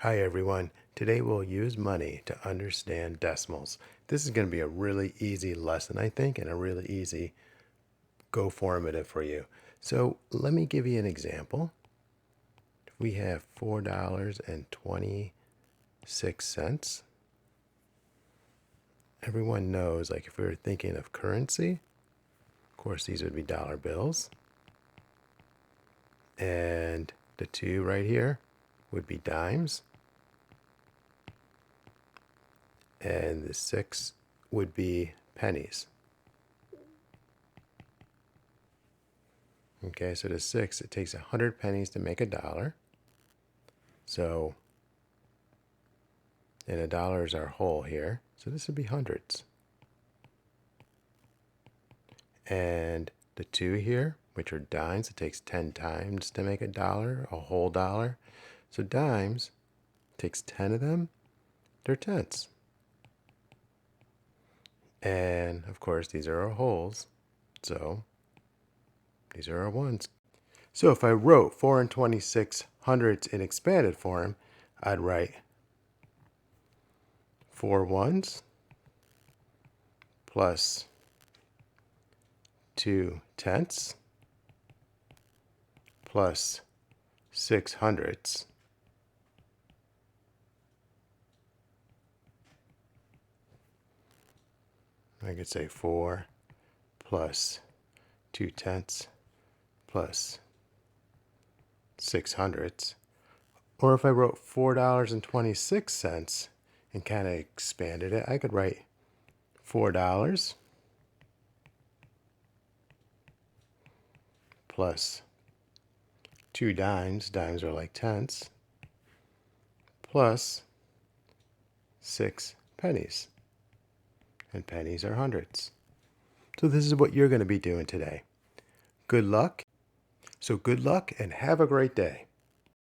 Hi everyone. Today we'll use money to understand decimals. This is going to be a really easy lesson, I think, and a really easy go formative for you. So let me give you an example. If we have $4.26, everyone knows, like if we were thinking of currency, of course these would be dollar bills. And the 2 right here would be dimes. And the 6 would be pennies. Okay, so the 6, it takes 100 pennies to make a dollar. So, and a dollar is our whole here. So this would be hundreds. And the 2 here, which are dimes, it takes 10 times to make a dollar, a whole dollar. So dimes, takes 10 of them, they're tenths. And of course, these are our wholes. So these are our ones. So if I wrote 4 26 hundredths in expanded form, I'd write 4 ones plus 2 tenths plus 6 hundredths. I could say 4 plus 2 tenths plus 6 hundredths. Or if I wrote $4.26 and kind of expanded it, I could write $4 plus 2 dimes, dimes are like tenths, plus 6 pennies, and pennies are hundredths. So this is what you're going to be doing today. Good luck. So good luck and have a great day.